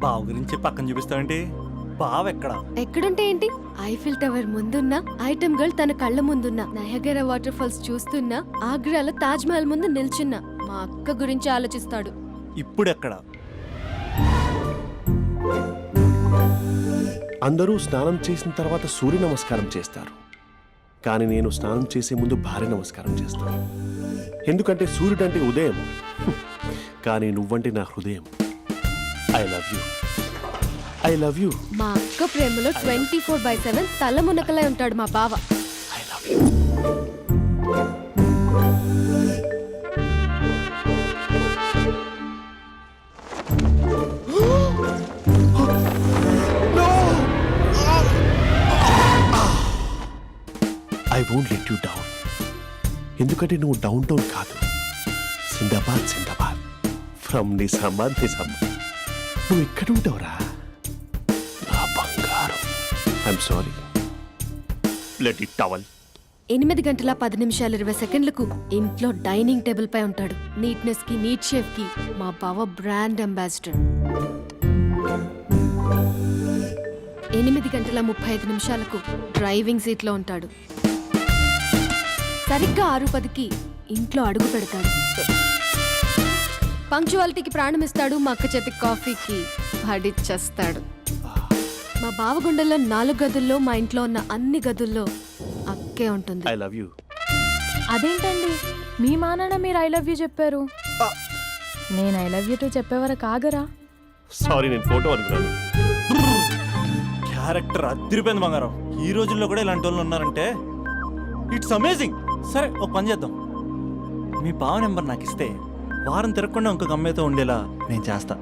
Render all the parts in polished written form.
బావ గురించి పక్కన చూపిస్తావేంటి? బావ ఎక్కడుంటే ఏంటి? ఐఫిల్ టవర్ ముందున్న ఐటమ్ గర్ల్ తన కళ్ళ ముందున్న నయగరా వాటర్ ఫాల్స్ చూస్తున్నా ఆగ్రాలో తాజ్ మహల్ ముందు నిల్చున్నా మా అక్క గురించి ఆలోచిస్తాడు. ఇప్పుడెక్కడ? అందరూ స్నానం చేసిన తర్వాత సూర్య నమస్కారం చేస్తారు, కానీ నేను స్నానం చేసే ముందు భార్య నమస్కారం చేస్తాను. ఎందుకంటే సూర్యుడు అంటే ఉదయం, కానీ నువ్వంటే నా హృదయం. I love you, I love you. మా అక్క ప్రేమలో 24/7 తల మునకలై ఉంటాడు మా బావ. I love you. I won't let you down. ఎందుకంటే నువ్వు డౌన్ టౌన్ కాదు, జిందాబాద్ జిందాబాద్ ఫ్రమ్ నిజామాబాద్ నిజామాబాద్. నువ్వు ఇక్కడ ఉంటావురా నా బంగారం. I'm sorry, let it towel. 8 గంటల 10 నిమిషాలు 20 సెకండ్లకు ఇంట్లో డైనింగ్ టేబుల్ పై ఉంటాడు. నీట్నెస్ కి నీట్ షేఫ్ కి మా బావ బ్రాండ్ అంబాసిడర్. 8 గంటల 35 నిమిషాలకు డ్రైవింగ్ సీట్ లో ఉంటాడు. సరిగ్గా 6:10కి ఇంట్లో అడుగు పెడతాడు. పంక్చువాలిటీకి ప్రాణమిస్తాడు. మా అక్క చేతి కాఫీకి పడిచ్చేస్తాడు. మా బావ గుండెల్లో 4 గదుల్లో మా ఇంట్లో ఉన్న అన్ని గదుల్లో అక్కే ఉంటుంది. I love you. అదేంటండి మీ మానాన్న మీరు ఐ లవ్ యూ చెప్పారు, నేను ఐ లవ్ యూ టు చెప్పేవరకు ఆగరా? సారీ, నేను ఫోటో అనుకున్నాను. క్యారెక్టర్ అదిరిపోయింది బంగారం. ఈ రోజుల్లో కూడా ఇలాంటి వాళ్ళు ఉన్నారంటే ఇట్స్ అమేజింగ్. సరే, ఒక పని చేద్దాం. మీ బావ నెంబర్ నాకు ఇస్తే వారం తిరగకుండా ఇంకొక అమ్మాయితో ఉండేలా నేను చేస్తా.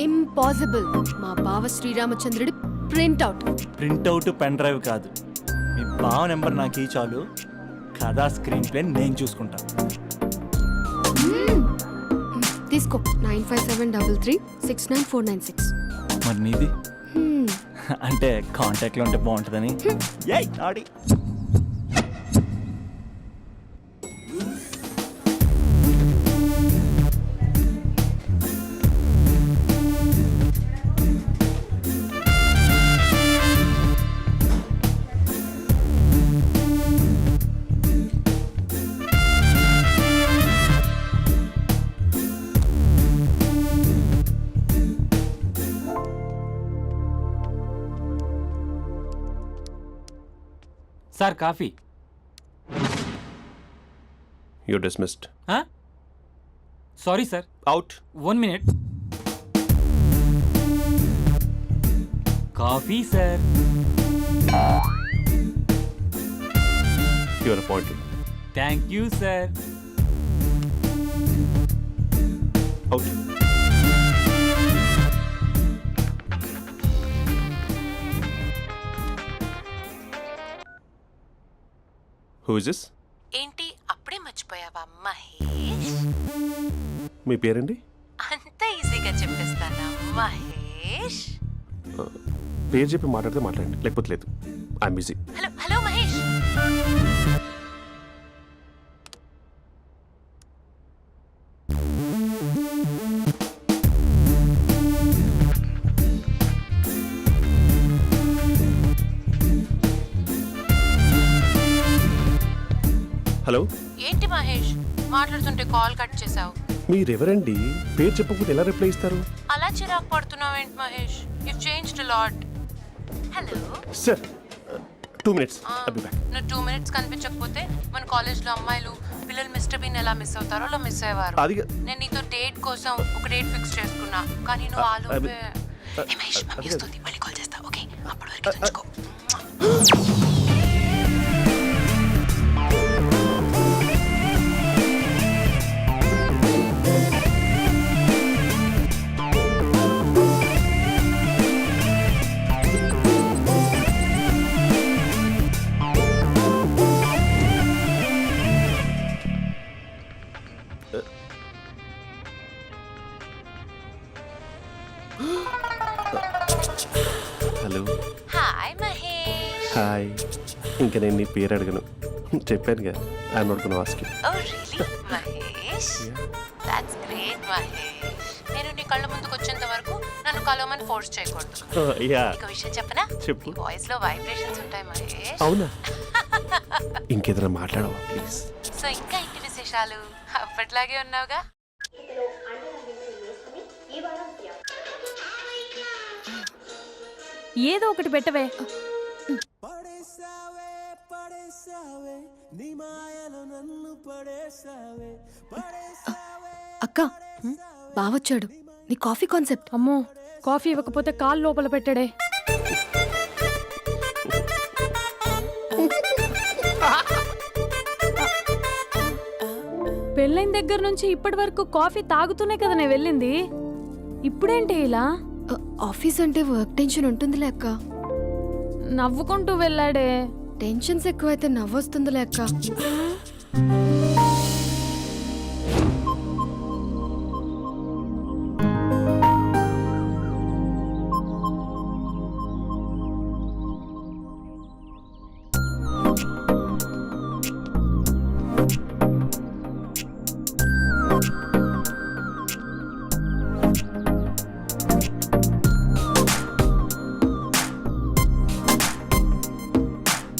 ఇంపాసిబుల్. మా బావ శ్రీరామచంద్రుడి ప్రింట్అవుట్. ప్రింట్అవుట్ పెన్ డ్రైవ్ కాదు, మీ బావ నెంబర్ నాకు ఈ చాలు. కథా స్క్రీన్ ప్లే నేను చూసుకుంటా. తీసుకో. 9573369496. మరి నీది? అంటే కాంటాక్ట్లో ఉంటే బాగుంటుందని. ఏయ్ ఆడి sir coffee. You dismissed. Sorry sir. Out. 1 minute. Coffee sir. You are appointed. Thank you sir. Out. Who is this? ఏంటి అప్పుడే మర్చిపోయావా మహేష్? మీ పేరండి? అంత ఈజీగా చెప్పేస్తానా మహేష్? పేరు చెప్పి మాట్లాడితే మాట్లాడండి, లేకపోతే లేదు. I'm busy. Hello hello Mahesh. Hello. ఏంటి మహేష్ మాట్లాడుతుంటే కాల్ కట్ చేసావు? మీరెవరండి? పేరు చెప్పకపోతే ఎలా రిప్లై ఇస్తారు? అలా చిరాకు పడుతున్నావు ఏంటి Mahesh? You changed a lot. Hello sir, 2 minutes. I'll be back. నువ్వు 2 minutes కనిపించకపోతే మన కాలేజ్లో అమ్మాయిలు పిల్లలు మిస్టర్ బీన్ ఎలా మిస్ అవుతారో అలా మిస్ అయ్యేవారు. అది నేను నీతో డేట్ కోసం ఒక డేట్ ఫిక్స్ చేసుకున్నా, కానీ నువ్వు ఆలోపే. మహేష్ మమ్మీ వస్తుంది, మళ్ళీ కాల్ చేస్తా. ఓకే, అప్పటి వరకు ఉంచుకో. హలో. హాయ్ మహేష్. హాయ్. ఇంకా నేను నీ పేరు అడగను, చెప్పాను కదా. I'm not gonna ask you. Oh really Mahesh? That's great Mahesh. నేను నీ కళ్ళ ముందుకు వచ్చేంత వరకు నన్ను కలవమని ఫోర్స్ చేయకూడదు. యా ఒక విషయం చెప్పనా? చెప్పు. వాయిస్ లో వైబ్రేషన్స్ ఉంటాయి మరి. అవునా? ఇంకేదైనా మాట్లాడవా ప్లీజ్? సో ఇంకా ఇంటి విశేషాలు అప్పట్లాగే ఉన్నావుగా? ఏదో ఒకటి పెట్టవే. అక్క బావొచ్చాడు. నీ కాఫీ కాన్సెప్ట్. అమ్మో, కాఫీ ఇవ్వకపోతే కాలు లోపల పెట్టాడే. పెళ్ళైన దగ్గర నుంచి ఇప్పటి వరకు కాఫీ తాగుతూనే కదా నేను వెళ్ళింది. ఇప్పుడేంటి ఇలా? ఆఫీస్ అంటే వర్క్ టెన్షన్ ఉంటుందిలే అక్క. నవ్వుకుంటూ వెళ్ళాడే. టెన్షన్స్ ఎక్కువైతే నవ్వొస్తుందిలే అక్క.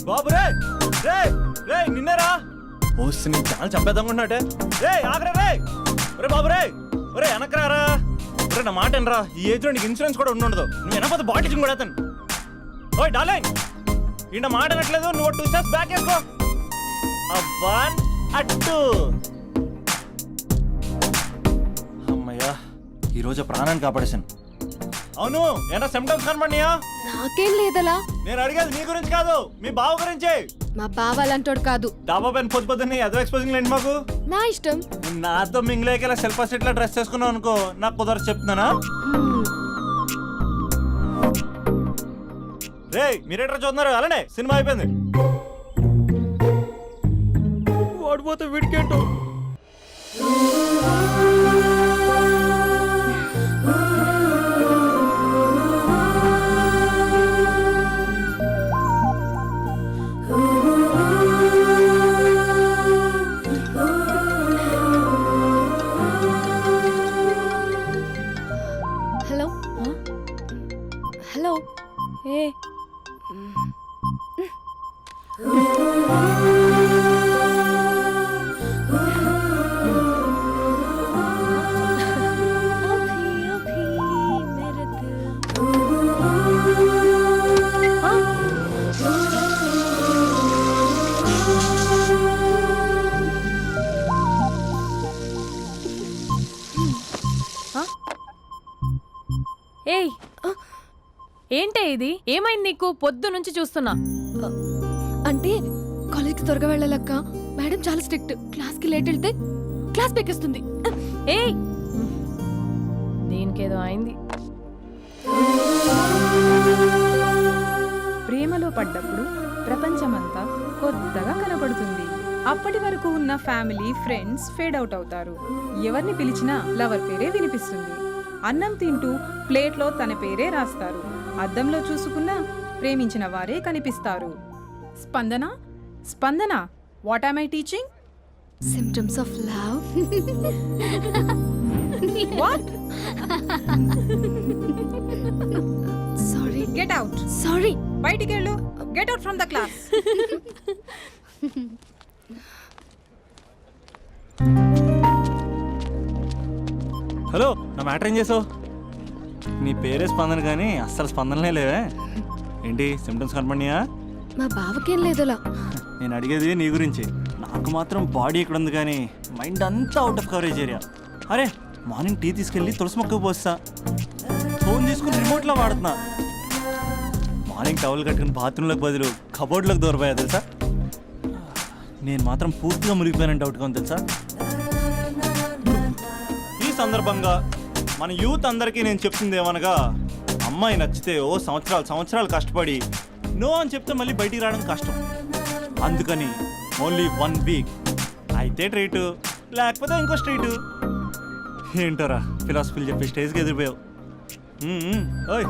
బాబు రే రే రే నిన్నరా ఓసి నీ చాలా చంపేద్దామన్నట్టే. రే ఆగరా రే. ఒరే బాబు రే. ఒరే వెనకరారా. ఒరే నా మాట వినరా. ఈ ఏజ్ లో నీకు ఇన్సూరెన్స్ కూడా ఉండదు. నువ్వు వెనకపోతే బాటిల్ కూడా అతను. ఓయ్ డార్లింగ్, ఈయన మాట అనట్లేదు. నువ్వు 2 స్టెప్స్ బ్యాక్ వేసుకో. అబ్బా అట్టు. అమ్మయ్యా, ఈరోజు ప్రాణాన్ని కాపాడేశాను. అవును, ఏనా సిమ్టమ్స్ కనబడినాయా? నాకేం లేదలా. నేను అడిగేది నీ గురించి కాదు, మీ బావ గురించి. మా బావ అలాంటోడు కాదు. డాబా పైన పొద్దు పొద్దున్నే అదో ఎక్స్పోజింగ్ లేండి మాకు. నా ఇష్టం. నాతో మింగిలేక సెల్ఫ్ అసెట్ లా డ్రెస్ చేసుకున్నావు అనుకో, నాకు కుదరదు చెప్తున్నానా? రే మీరేట్రా చూస్తున్నారు? అలానే సినిమా అయిపోయింది. వాడిపోతే వీడికేంటో. Hello hello. ఏ ఏయ్, ఏంటే ఇది? ఏమైంది నీకు? పొద్దు నుంచి చూస్తున్నా. అంటే కాలేజ్కి త్వరగా వెళ్ళాలక్క. మేడం చాలా స్ట్రిక్ట్. క్లాస్కి లేట్ వెళ్తే క్లాస్ పెక్కేస్తుంది. ఏయ్, దీనికేదో అయింది. ప్రేమలో పడ్డప్పుడు ప్రపంచమంతా కొత్తగా కనపడుతుంది. అప్పటి వరకు ఉన్న ఫ్యామిలీ ఫ్రెండ్స్ ఫేడ్ అవుట్ అవుతారు. ఎవరిని పిలిచినా లవర్ పేరే వినిపిస్తుంది. అన్నం తింటూ ప్లేట్లో తన పేరే రాస్తారు. అద్దంలో చూసుకున్నా ప్రేమించిన వారే కనిపిస్తారు. Spandana Spandana, what am I teaching? Symptoms of love. What? Sorry. Get out. Sorry. బయటికి వెళ్ళు. Get out from the class. Hello, నా మ్యాటర్ ఏం చేసావు? నీ పేరే స్పందన కానీ అస్సలు స్పందనలే లేవే. ఏంటి సిమ్టమ్స్ కనపడినాయా? మా బావకేం లేదులా. నేను అడిగేది నీ గురించి. నాకు మాత్రం బాడీ ఇక్కడ ఉంది కానీ మైండ్ అంతా అవుట్ ఆఫ్ కవరేజ్ ఏరియా. అరే మార్నింగ్ టీ తీసుకెళ్ళి తులసి మొక్కకు పోస్తా. ఫోన్ తీసుకుని రిమోట్లో వాడుతున్నా. మార్నింగ్ టవల్ కట్టుకుని బాత్రూంలోకి బదులు కబోర్డ్లోకి దూరపోయా తెలుసా. నేను మాత్రం పూర్తిగా మునిగిపోయానని డౌట్గా ఉంది తెలుసా. ఈ సందర్భంగా మన యూత్ అందరికీ నేను చెప్తుంది ఏమనగా, అమ్మాయి నచ్చితే ఓ సంవత్సరాలు కష్టపడి నో అని చెప్తే మళ్ళీ బయటికి రావడం కష్టం. అందుకని ఓన్లీ 1 వీక్ అయితే ట్రీటు, లేకపోతే ఇంకో స్ట్రీటు. ఏంటోరా ఫిలాసఫీలు చెప్పే స్టేజ్కి ఎదిరిపోయావు. ఓయ్,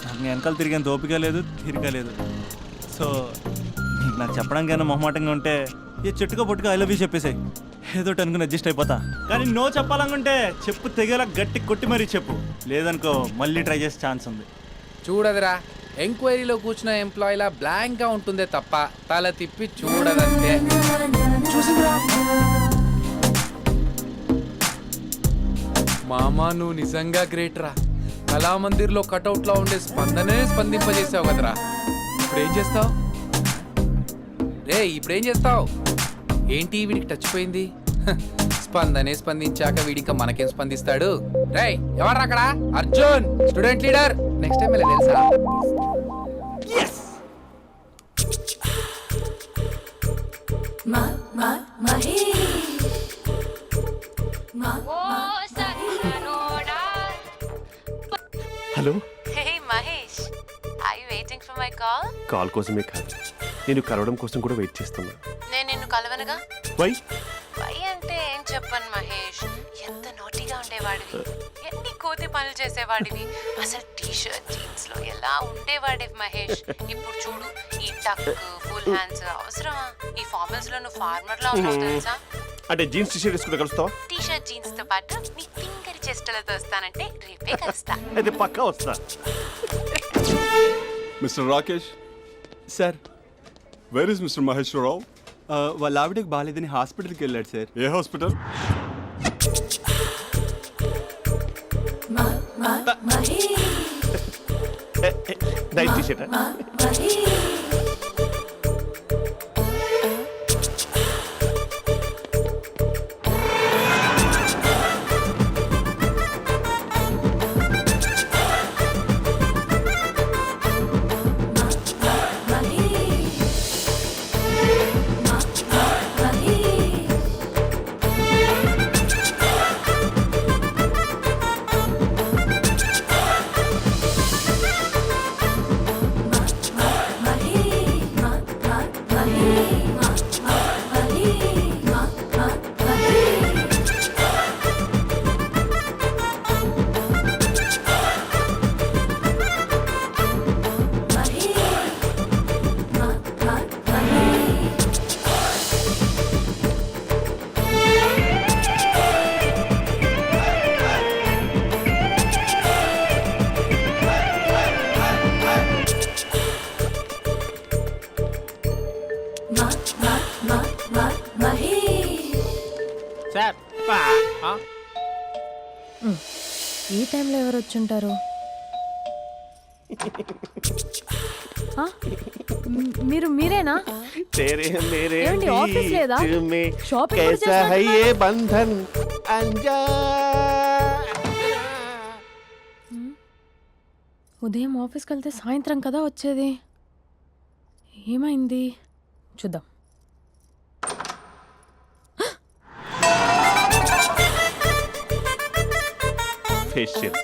నాకు నీ వెనకాల తిరిగేంత ఓపిక లేదు, తీరిక లేదు. సో నీకు నాకు చెప్పడానికైనా మొహమాటంగా ఉంటే ఏ చెట్టుగా పొట్టుగా ఐ లవ్ యూ చెప్పేసాయి. ఏదో అనుకుని అడ్జస్ట్ అయిపోతా. కానీ నో చెప్పాలనుకుంటే చెప్పు తెగేలా గట్టి కొట్టి మరీ చెప్పు. లేదనుకో మళ్ళీ ట్రై చేసే ఛాన్స్ ఉంది. చూడదురా, ఎంక్వైరీలో కూర్చున్న ఎంప్లాయీలా బ్లాంక్ గా ఉంటుందే తప్ప తల తిప్పి చూడదంతే. చూసిందిరా మామా, నువ్వు నిజంగా గ్రేట్ రా. కళామందిర్లో కటౌట్ లో ఉండే స్పందనే స్పందింపజేసావు కదరా. ఇప్పుడేం చేస్తావు రే? ఇప్పుడేం చేస్తావు? ఏంటి వీడికి టచ్ పోయింది? స్పందనే స్పందించాక వీడిక మనకేం స్పందిస్తాడు? రే ఎవరు అక్కడ? Arjun, student leader. Next time ఇలా తెలుసా? Hello, hey Mahesh, I waiting for my call? Call కోసమే కాదు, నేను కలవడం కోసం కూడా వెయిట్ చేస్తున్నా. నేను నిన్ను కలవనుగా. వై? వై అంటే ఏం చెప్పను మహేష్, ఎంత నోటిగా ఉండేవాడివి, ఎన్ని కోతి పనులు చేసేవాడివి, అసలు టీ షర్ట్ జీన్స్ లో ఎలా ఉండేవాడివి మహేష్. ఇప్పుడు చూడు, ఈ టక్ ఫుల్ హ్యాండ్స్ అవసరమా? ఈ ఫార్మల్స్ లో నువ్వు ఫార్మర్ లా ఉన్నావు తెలుసా? అంటే జీన్స్ టీ షర్ట్ వేసుకుంటే కలుస్తావా? టీ షర్ట్ జీన్స్ తో పాటు నీ ఫింగర్ చెస్టలతో వస్తానంటే రేపే కలుస్తా. అయితే పక్కా వస్తా. Mister Rakesh, sir, where is mister Maheshwararao? వాళ్ళ ఆవిడకి బాగాలేదని హాస్పిటల్కి వెళ్ళాడు సార్. ఏ హాస్పిటల్? Night T shirt. ఈ టైంలో ఎవరు వచ్చుంటారు? మీరేనా? तेरे मेरे ఏమండి, ఆఫీస్ లేదా? बीच में షాపింగ్ కూడా कैसा है చేస్తున్నట్టున్నారు? ये बंधन अंजा. ఉదయం ఆఫీస్కి వెళ్తే సాయంత్రం కదా వచ్చేది. ఏమైంది చూద్దాం. फेशियल.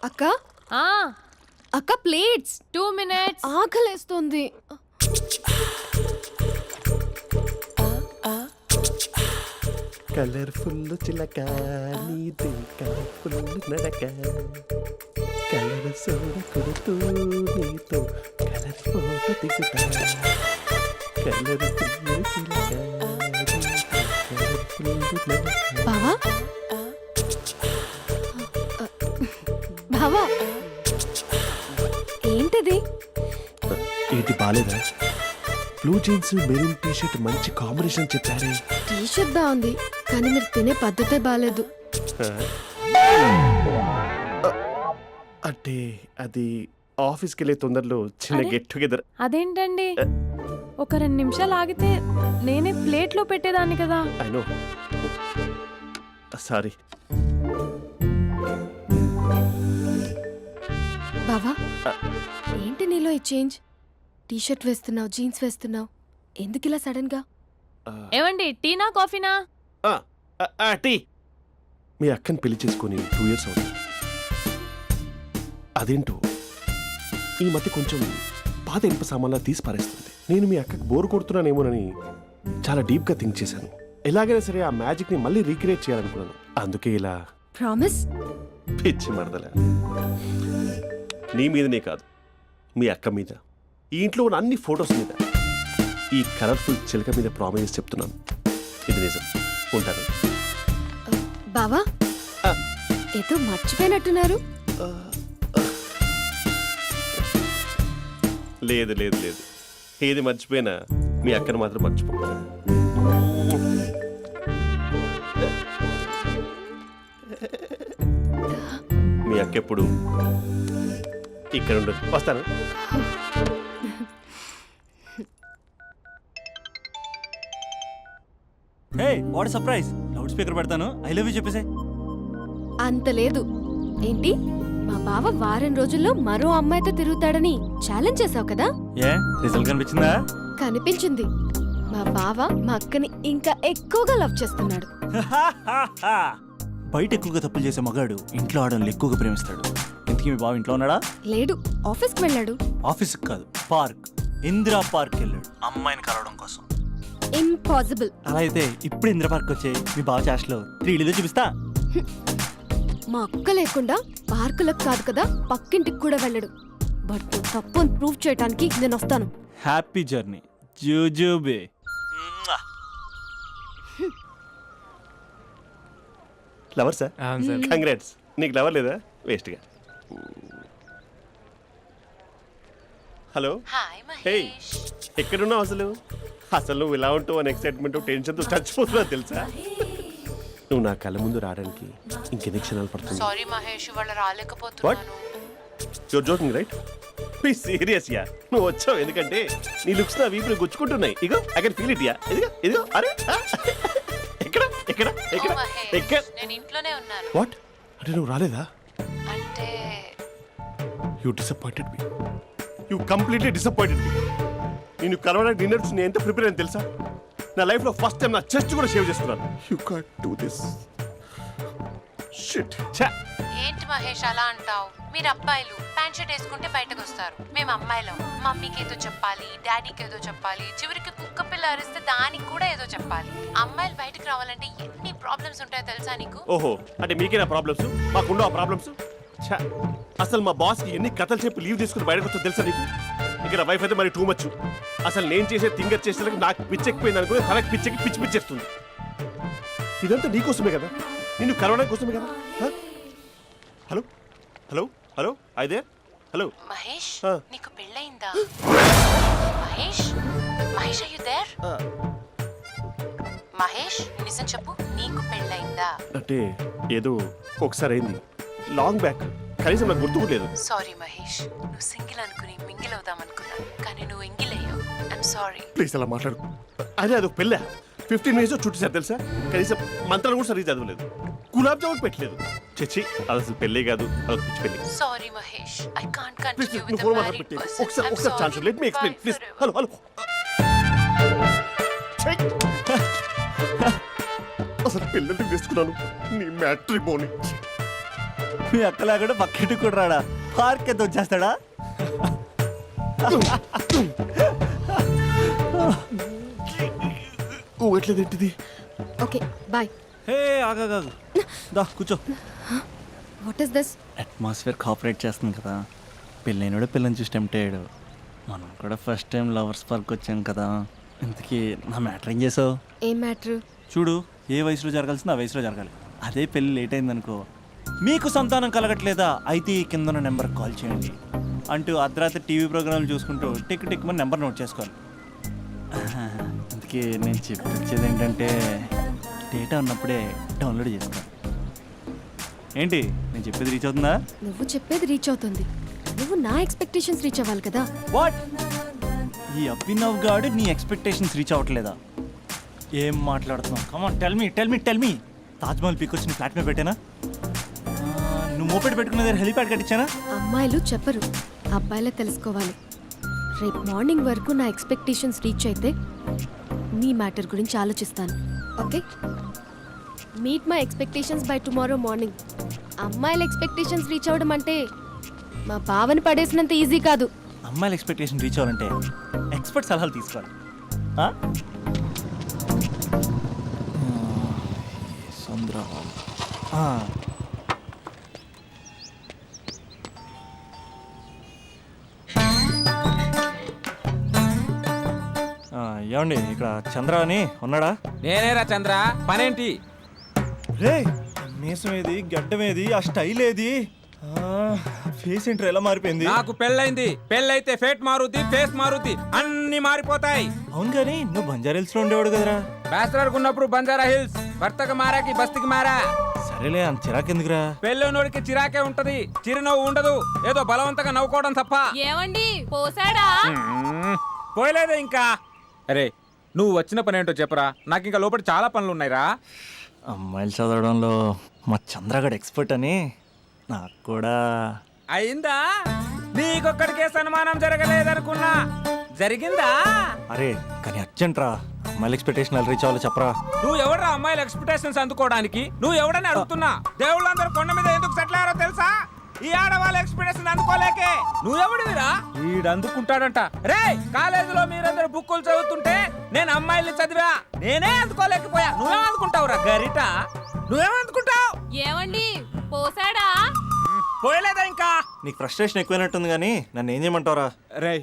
అక్క ఆ, అక్క ప్లేట్స్. 2 minutes. ఆకలేస్తుంది. కలర్ఫుల్ చిలక నీదే కలర్ఫుల్ నడక కలర్ సోడ కొడుతూ నీతో కలర్ ఫోటో దిగుతా కలర్ఫుల్ చిలక కలర్ఫుల్ నడక. బావా, బావా, ఏంటిది? ఏంటి బాలేదా? Blue jeans maroon T shirt మంచి కాంబినేషన్ చెప్పారే. టీ షర్ట్ బాగుంది, కానీ మీరు తినే పద్ధతే బాగాలేదు. అంటే అది ఆఫీస్కి వెళ్ళే తొందరలో చిన్న అరే? Get together. అదేంటండి, ఒక 2 నిమిషాలు ఆగితే నేనే ప్లేట్లో పెట్టేదాన్ని కదా. I know, sorry. బావా, ఏంటి నీలో ఈ చేంజ్? టీ షర్ట్ వేస్తున్నావు, జీన్స్ వేస్తున్నావు, ఎందుకు ఇలా సడన్ గా? ఏమండి, టీనా కాఫీనా? టీ. మీ అక్కని పెళ్లి చేసుకొని 2 years అవుతుంది. అదేంటో ఈ మధ్య కొంచెం పాత ఇనుప సామాన్లా తీసి పారేస్తుంది. నేను మీ అక్కకి బోర్ కొడుతున్నానేమోనని చాలా డీప్గా థింక్ చేశాను. ఎలాగైనా సరే ఆ మ్యాజిక్ని మళ్ళీ రీక్రియేట్ చేయాలనుకున్నాను. అందుకే ఇలా ప్రామిస్? పిచ్చి మరదల, నీ మీదనే కాదు, మీ అక్క మీద, ఈ ఇంట్లో ఉన్న అన్ని ఫొటోస్ మీద, ఈ కలర్ఫుల్ చిలక మీద ప్రామిస్ చెప్తున్నాను. ఇది నిజం. ఉంటాను. బావా, ఆ. ఏదో మర్చిపోయినట్టున్నారు. లేదు లేదు లేదు, ఏది మర్చిపోయినా మీ అక్కను మాత్రం మర్చిపో. మీ అక్క ఎప్పుడు ఇక్కడ ఉండదు. వస్తాను. Hey what surprise. Loud speaker పెడతాను, ఐ లవ్ యూ చెప్పేసే. అంత లేదు. ఏంటి, మా బావ వారం రోజుల్లో మరో అమ్మాయితో తిరుగుతాడని ఛాలెంజ్ చేసావు కదా? ఏ రిజల్ట్ కనిపించిందా? కనిపించింది. మా బావ మా అక్కని ఇంకా ఎక్కువగా లవ్ చేస్తున్నాడు. బయట ఎక్కువగా తప్పులు చేసే మగాడు ఇంట్లో ఆడవాళ్ళు ఎక్కువగా ప్రేమిస్తాడు. ఇంతకీ మీ బావ ఇంట్లో ఉన్నాడా? లేడు, ఆఫీస్కి వెళ్ళాడు. ఆఫీస్కి కాదు, పార్క్, ఇందిరా పార్క్ వెళ్ళాడు అమ్మాయిని కలవడం కోసం. ఇంపాసిబుల్. అలా అయితే ఇప్పుడు ఇందిరా పార్క్ వచ్చే మీ బావ చాష్లో 3Dలో చూపిస్తా. మా అక్క లేకుండా పార్కులకు కాదు కదా, పక్కింటికి కూడా వెళ్ళడు. బట్ నువ్వు తప్పు అని ప్రూవ్ చేయడానికి నేను వస్తాను. హ్యాపీ జర్నీ జూజూబే. లవర్ సార్, అవును సార్. కంగ్రాట్స్. నీకు లవర్ లేదా? వేస్ట్గా. హలో. Hi hey, Mahesh. ఎక్కడున్నావు అసలు? అసలు నువ్వు ఇలా ఉంటావు అని ఎక్సైట్మెంట్ టెన్షన్తో చచ్చిపోతున్నావు తెలుసా? నువ్వు నా కళ్ళ ముందు రావడానికి ఇంకెన్ని క్షణాలు పడుతుంది? సారీ మహేష్, ఇవాళ రాలేకపోతున్నాను. You're joking right? Please serious yeah. నువ్వు వచ్చావు ఎందుకంటే నీ లుక్స్ నా వీపులు గుచ్చుకుంటున్నాయి. ఇగో I can feel it yeah. ఇదిగో ఇదిగో. అరే ఎక్కడ ఎక్కడ ఎక్కడ ఓ మహేష్, ఎక్కడ? నేను ఇంట్లోనే ఉన్నాను. వాట్ అంటే నువ్వు రాలేదా? అంటే you disappointed me. You completely disappointed me. నేను కలవడానికి డిన్నర్స్ నేను ఎంత ప్రిపేర్ అని తెలుసా? నా లైఫ్లో ఫస్ట్ టైం నా చెస్ట్ కూడా సేవ్ చేసుకున్నాను. You can't do this. Shit. ఛా. ఏంటి మహేష్ అలా అంటావు? మీరు అబ్బాయిలు ప్యాంట్ షర్ట్ వేసుకుంటే బయటకు వస్తారు. మేము అమ్మాయిలం, మమ్మీకి ఏదో చెప్పాలి, డాడీకి ఏదో చెప్పాలి, చివరికి కుక్క పిల్ల అరిస్తే దానికి కూడా ఏదో చెప్పాలి. అమ్మాయిలు బయటకు రావాలంటే ఎన్ని ప్రాబ్లమ్స్ ఉంటాయో తెలుసా నీకు? ఓహో, అంటే మీకేనా ప్రాబ్లమ్స్? మాకుండా ప్రాబ్లమ్స్? ఛా. అసలు మా బాస్కి ఎన్ని కథలు చెప్పి లీవ్ తీసుకుని బయటకు వచ్చా తెలుసా నీకు? ఇక్కడ వైఫ్ అయితే మరి టూ మచ్. అసలు నేను చేసే థింగర్ చేసేందుకు నాకు పిచ్చెక్కిపోయింది అనుకుని తనకు పిచ్చెక్కి పిచ్చి పిచ్చేస్తుంది. ఇదంతా నీకోసమే కదా, నిన్ను కరోనా కోసమే కదా. హలో హలో హలో అయితే హలో మహేష్, ఆ. నీకు పెళ్ళయిందా? Mahesh, Mahesh are you there? Mahesh, నిజం చెప్పు, నీకు పెళ్ళయిందా? అంటే ఏదో ఒకసారి అయింది, లాంగ్ బ్యాక్. కనీసం నాకు గుర్తు కూడా లేదు. సారీ మహేష్, నువ్వు సింగిల్ అనుకుని మింగిల్ అవుదాం అనుకున్నా, కానీ నువ్వు ఎంగిల్ అయ్యావు. I'm sorry. ప్లీజ్ అలా మాట్లాడు. అదే అదొక పెళ్ళ 15 మినిట్స్ చుట్టేసారు తెలుసా? కనీసం మంత్రాలు కూడా సరిగ్గా చదవలేదు, గులాబ్ జామున్ పెట్టలేదు. చచ్చి, అది అసలు పెళ్ళే కాదు, అదొక పిచ్చి పెళ్ళి. Sorry Mahesh, I can't please continue నువ్వు విత్ ఫోన్ ద మాట్లాడి మ్యారీడ్ పెట్టి పర్సన్. ఒకసారి chance let me explain please. Hello hello. అసలు పెళ్ళంటే వేసుకున్నాను నీ మ్యాట్రిమోని. మీ అక్కలాగా పక్కింటికి కూడా రాడా? పార్క్ ఎంత వచ్చేస్తాడా? ఊగట్లేదు ఏంటిది? Okay bye. హే ఆగాగు, దా కూర్చో. What is this? Atmosphere cooperate చేస్తుంది కదా. పెళ్ళైనడు పిల్లని చూసి టెంప్ట్ అయ్యాడు. మనం కూడా ఫస్ట్ టైం లవర్స్ పార్క్ వచ్చాం కదా. ఇంతకీ నా మ్యాటర్ ఏం చేసావు? ఏం మ్యాటర్? చూడు, ఏ వయసులో జరగాల్సిందో ఆ వయసులో జరగాలి. అదే పెళ్ళి లేట్ అయిందనుకో, మీకు సంతానం కలగట్లేదా అయితే ఈ కింద నెంబర్ కాల్ చేయండి అంటూ అర్ధరాత్రి టీవీ ప్రోగ్రాంలు చూసుకుంటూ టిక్ టిక్ మన నెంబర్ నోట్ చేసుకోవాలి. అందుకే నేను చెప్పొచ్చేది ఏంటంటే డేటా ఉన్నప్పుడే డౌన్లోడ్ చేసుకోవాలి. ఏంటి నేను చెప్పేది రీచ్ అవుతుందా? నువ్వు చెప్పేది రీచ్ అవుతుంది, నువ్వు నా ఎక్స్పెక్టేషన్స్ రీచ్ అవ్వాలి కదా. వాట్? ఈ అభినవ్ గాడు నీ ఎక్స్పెక్టేషన్స్ రీచ్ అవ్వట్లేదా? ఏం మాట్లాడుతున్నావు? Come on tell me tell me tell me. Taj Mahal peak వచ్చి నీ ఫ్లాట్ మీద పెట్టానా? నువ్వు మోపెట్ పెట్టుకున్న దగ్గర హెలిప్యాడ్ కట్టించానా? అమ్మాయిలు చెప్పరు, అబ్బాయిలే తెలుసుకోవాలి. రేపు మార్నింగ్ వరకు నా ఎక్స్పెక్టేషన్స్ రీచ్ అయితే నీ మ్యాటర్ గురించి ఆలోచిస్తాను. Okay, meet my expectations by tomorrow morning. అమ్మాయిల ఎక్స్పెక్టేషన్స్ రీచ్ అవ్వడం అంటే మా బావని పడేసినంత ఈజీ కాదు. అమ్మాయిల ఎక్స్పెక్టేషన్ రీచ్ అవ్వాలంటే ఎక్స్పర్ట్ సలహాలు తీసుకోవాలి ఆ? సంద్రబాబు. ఆ. ఏమండి ఇక్కడ చంద్ర అని ఉన్నాడా? నేనేరా చంద్ర, పనేంటి? రే మీసం ఏది, గడ్డం ఏది, ఆ స్టైల్ ఏది, ఫేస్ ఏంట్రా ఎలా మారిపోయింది? నాకు పెళ్ళైంది. పెళ్ళైతే ఫేట్ మారుద్ది, ఫేస్ మారుద్ది, అన్ని మారిపోతాయి. అవును కానీ నువ్వు బంజారా హిల్స్ లో ఉండేవాడు కదరా? బ్యాచిలర్ ఉన్నప్పుడు బంజారా హిల్స్, భర్తకు మారాకి బస్తికి మారా. సరేలే అంత చిరాకెందుకురా? పెళ్ళోనోడికి చిరాకే ఉంటది, చిరునవ్వు ఉండదు, ఏదో బలవంతంగా నవ్వుకోవడం తప్ప. ఏమండి పోసాడా? పోయలేదే ఇంకా. అరే నువ్వు వచ్చిన పని ఏంటో చెప్పరా, నాకు ఇంకా లోపల చాలా పనులు ఉన్నాయిరా. అమ్మాయిలు చదవడంలో మా చంద్రగడ్ ఎక్స్పర్ట్ అని నాకు కూడా అయిందా? నీకొక్కడికే సన్మానం జరగలేదనుకున్నా, జరిగిందా? అరే కానీ అర్జెంట్ రా, అమ్మాయిల ఎక్స్పెక్టేషన్ ఎలా రీచ్ అవ్వాలో చెప్పరా? నువ్వు ఎవడరా అమ్మాయిల ఎక్స్పెక్టేషన్స్ అందుకోవడానికి? నువ్వు ఎవడని అడుగుతున్నా. దేవుళ్ళందరూ కొండ మీద ఎందుకు సెటిల్ అయ్యారో తెలుసా? ఈ ఆడవాళ్ళ ఎక్స్పెక్టేషన్ అందుకోలేకే. నువ్వెవడివిరా? వీడు అందుకుంటాడంట. రే కాలేజీలో మీరందరూ బుక్కులు చదువుతుంటే నేను అమ్మాయిల్ని చదివా, నేనే అందుకోలేకపోయా. నువ్వేం అందుకుంటావురా గరిట? నువ్వేం అందుకుంటావు? ఏమండి పోసాడా? పోయలేదా ఇంకా? నీకు ఫ్రస్ట్రేషన్ ఎక్కువైనట్టుంది కానీ నన్ను ఏం చేయమంటావురా? రే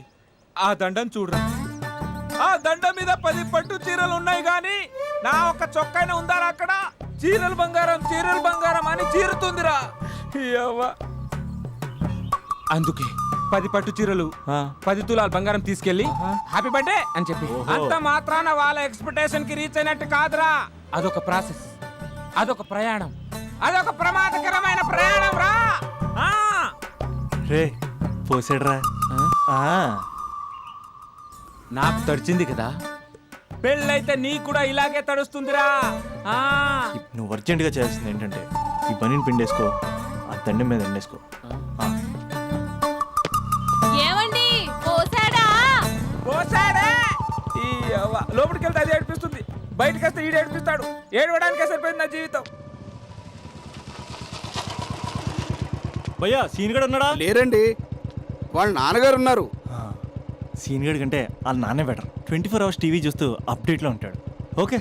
ఆ దండం చూడరా, ఆ దండం మీద 10 పట్టు చీరలు ఉన్నాయి గాని నా ఒక్క చొక్కానే ఉందారా అక్కడ? చీరలు బంగారం అని చీరుతుందిరా. యవ్వ. అందుకే 10 పట్టు చీరలు 10 తులాలు బంగారం తీసుకెళ్లి హ్యాపీ బర్త్డే అని చెప్పి. అంత మాత్రాన వాళ్ళ ఎక్స్పెక్టేషన్ కి రీచ్ అయినట్టు కాదురా. అదొక ప్రాసెస్, అదొక ప్రయాణం, అదొక ప్రమాదకరమైన ప్రయాణం రా. రే పోసాడ్రా. నాకు తడిచింది కదా, పెళ్ళైతే నీ కూడా ఇలాగే తడుస్తుందిరా. నువ్వు అర్జెంటుగా చేయాల్సింది ఏంటంటే ఈ పనిని పిండేసుకో, ఆ దండం మీద ఎండేసుకో. ఏమండి పోసాడా? పోసాడే. ఈ అవ్వ లోపలికి వెళ్తే అది ఏడిపిస్తుంది, బయటకు వస్తే ఈడు ఏడిపిస్తాడు. ఏడవడానికే సరిపోయింది నా జీవితం. భయ్యా సీన్ గడ్ ఉన్నాడా? లేరండి, వాళ్ళ నాన్నగారు ఉన్నారు. సీన్ గడ్ కంటే వాళ్ళ నాన్నే బెటర్. 24 hours టీవీ చూస్తూ అప్డేట్లో ఉంటాడు. ఓకే.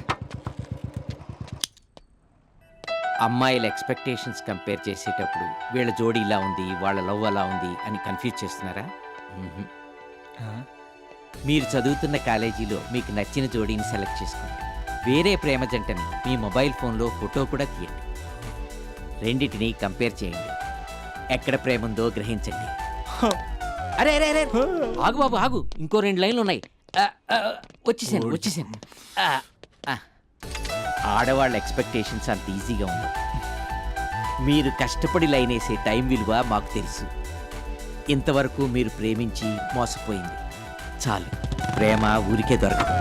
అమ్మాయిల ఎక్స్పెక్టేషన్స్ కంపేర్ చేసేటప్పుడు వీళ్ళ జోడి ఇలా ఉంది, వాళ్ళ లవ్ అలా ఉంది అని కన్ఫ్యూజ్ చేస్తున్నారా? మీరు చదువుతున్న కాలేజీలో మీకు నచ్చిన జోడీని సెలెక్ట్ చేసుకోండి. వేరే ప్రేమ జంటని మీ మొబైల్ ఫోన్లో ఫోటో కూడా తీయండి. రెండింటిని కంపేర్ చేయండి. ఎక్కడ ప్రేమ ఉందో గ్రహించండి. అరే అరే అరే ఆగు బాబు ఆగు, ఇంకో 2 లైన్లు ఉన్నాయి. వచ్చేసాను. ఆడవాళ్ళ ఎక్స్పెక్టేషన్స్ అంత ఈజీగా ఉండవు. మీరు కష్టపడి లైన్ వేసే టైం విలువ మాకు తెలుసు. ఇంతవరకు మీరు ప్రేమించి మోసపోయింది చాలు. ప్రేమ ఊరికే దొరకదు.